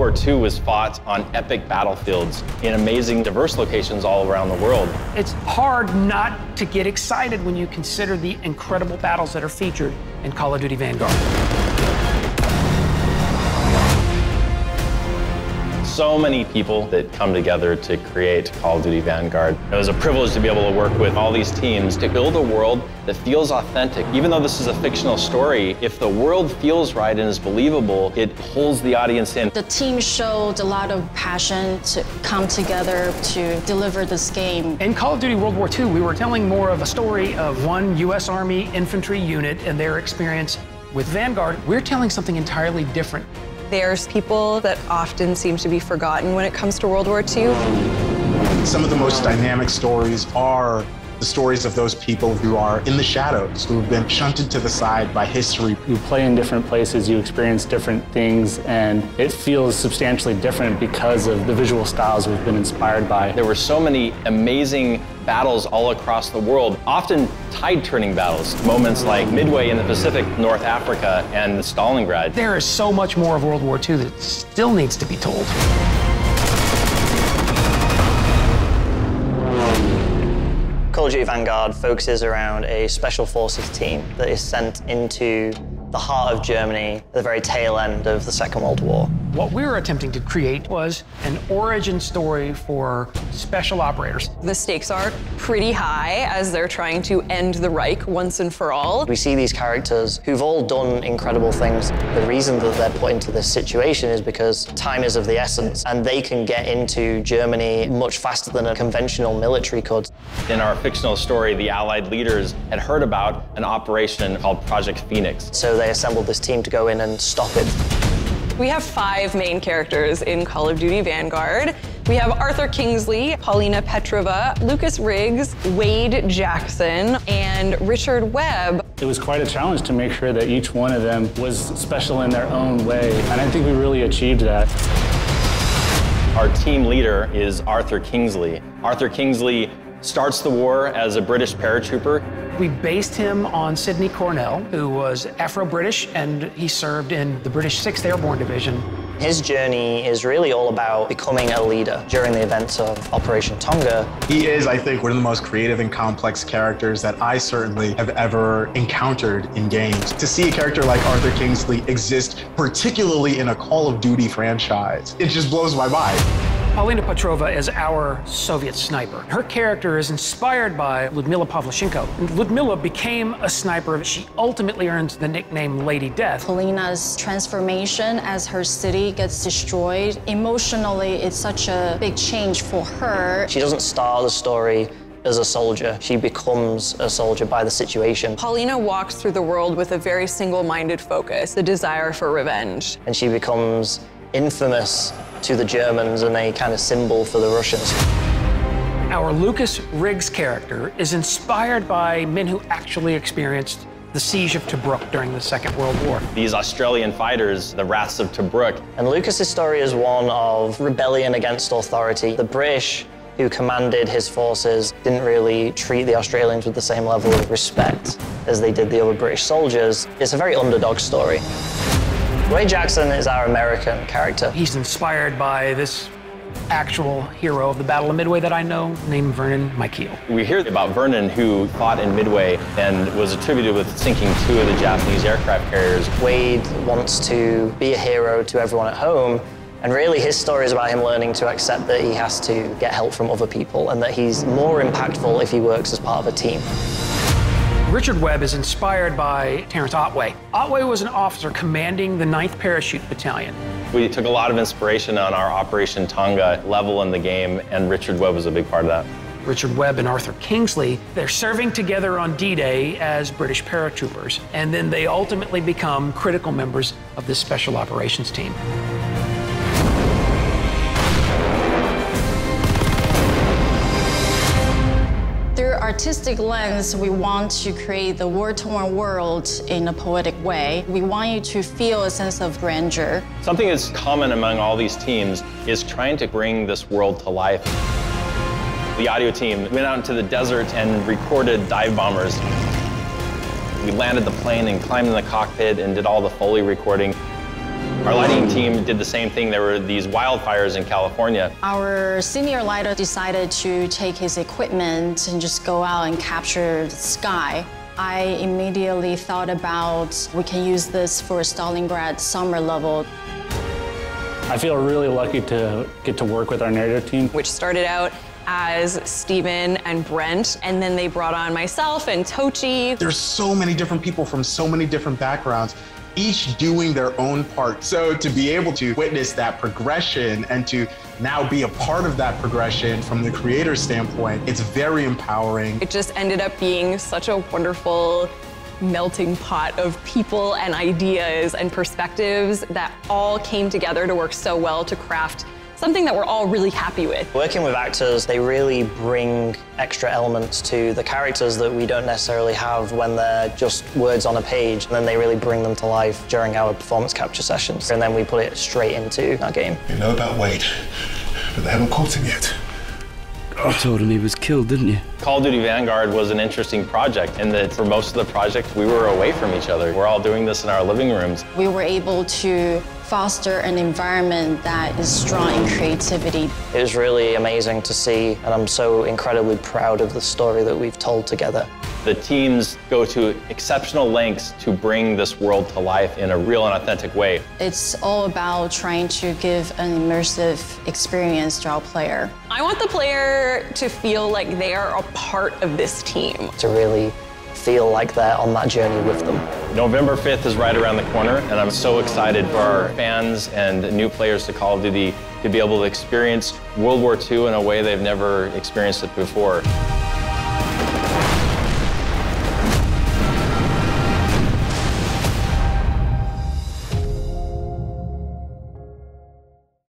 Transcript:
War II was fought on epic battlefields in amazing, diverse locations all around the world. It's hard not to get excited when you consider the incredible battles that are featured in Call of Duty Vanguard. So many people that come together to create Call of Duty Vanguard. It was a privilege to be able to work with all these teams to build a world that feels authentic. Even though this is a fictional story, if the world feels right and is believable, it pulls the audience in. The team showed a lot of passion to come together to deliver this game. In Call of Duty World War II, we were telling more of a story of one U.S. Army infantry unit and their experience. With Vanguard, we're telling something entirely different. There's people that often seem to be forgotten when it comes to World War II. Some of the most dynamic stories are the stories of those people who are in the shadows, who've been shunted to the side by history. You play in different places, you experience different things, and it feels substantially different because of the visual styles we've been inspired by. There were so many amazing battles all across the world, often tide-turning battles, moments like Midway in the Pacific, North Africa, and Stalingrad. There is so much more of World War II that still needs to be told. Call of Duty Vanguard focuses around a special forces team that is sent into the heart of Germany at the very tail end of the Second World War. What we were attempting to create was an origin story for special operators. The stakes are pretty high as they're trying to end the Reich once and for all. We see these characters who've all done incredible things. The reason that they're put into this situation is because time is of the essence, and they can get into Germany much faster than a conventional military could. In our fictional story, the Allied leaders had heard about an operation called Project Phoenix. So they assembled this team to go in and stop it. We have 5 main characters in Call of Duty Vanguard. We have Arthur Kingsley, Paulina Petrova, Lucas Riggs, Wade Jackson, and Richard Webb. It was quite a challenge to make sure that each one of them was special in their own way, and I think we really achieved that. Our team leader is Arthur Kingsley. Arthur Kingsley starts the war as a British paratrooper. We based him on Sidney Cornell, who was Afro-British, and he served in the British 6th Airborne Division. His journey is really all about becoming a leader during the events of Operation Tonga. He is, I think, one of the most creative and complex characters that I certainly have ever encountered in games. To see a character like Arthur Kingsley exist, particularly in a Call of Duty franchise, it just blows my mind. Paulina Petrova is our Soviet sniper. Her character is inspired by Ludmila Pavlyuchenko. And Ludmila became a sniper. She ultimately earns the nickname Lady Death. Paulina's transformation as her city gets destroyed, emotionally, it's such a big change for her. She doesn't start the story as a soldier. She becomes a soldier by the situation. Paulina walks through the world with a very single-minded focus, the desire for revenge. And she becomes infamous to the Germans and a kind of symbol for the Russians. Our Lucas Riggs character is inspired by men who actually experienced the siege of Tobruk during the Second World War. These Australian fighters, the Rats of Tobruk. And Lucas's story is one of rebellion against authority. The British, who commanded his forces, didn't really treat the Australians with the same level of respect as they did the other British soldiers. It's a very underdog story. Wade Jackson is our American character. He's inspired by this actual hero of the Battle of Midway that I know, named Vernon Mykiel. We hear about Vernon, who fought in Midway and was attributed with sinking 2 of the Japanese aircraft carriers. Wade wants to be a hero to everyone at home, and really his story is about him learning to accept that he has to get help from other people and that he's more impactful if he works as part of a team. Richard Webb is inspired by Terrence Otway. Otway was an officer commanding the 9th Parachute Battalion. We took a lot of inspiration on our Operation Tonga level in the game, and Richard Webb was a big part of that. Richard Webb and Arthur Kingsley, they're serving together on D-Day as British paratroopers, and then they ultimately become critical members of this special operations team. Through artistic lens, we want to create the war-torn world in a poetic way. We want you to feel a sense of grandeur. Something that's common among all these teams is trying to bring this world to life. The audio team went out into the desert and recorded dive bombers. We landed the plane and climbed in the cockpit and did all the Foley recording. Our lighting team did the same thing. There were these wildfires in California. Our senior lighter decided to take his equipment and just go out and capture the sky. I immediately thought about we can use this for Stalingrad summer level. I feel really lucky to get to work with our narrative team, which started out as Steven and Brent, and then they brought on myself and Tochi. There's so many different people from so many different backgrounds, each doing their own part. So to be able to witness that progression and to now be a part of that progression from the creator standpoint, it's very empowering. It just ended up being such a wonderful melting pot of people and ideas and perspectives that all came together to work so well to craft something that we're all really happy with. Working with actors, they really bring extra elements to the characters that we don't necessarily have when they're just words on a page, and then they really bring them to life during our performance capture sessions. And then we put it straight into our game. You know about Wade, but they haven't caught him yet. You told him he was killed, didn't you? Call of Duty Vanguard was an interesting project in that for most of the project, we were away from each other. We're all doing this in our living rooms. We were able to foster an environment that is strong in creativity. It was really amazing to see, and I'm so incredibly proud of the story that we've told together. The teams go to exceptional lengths to bring this world to life in a real and authentic way. It's all about trying to give an immersive experience to our player. I want the player to feel like they are a part of this team. To really feel like they're on that journey with them. November 5th is right around the corner, and I'm so excited for our fans and new players to Call of Duty to be able to experience World War II in a way they've never experienced it before.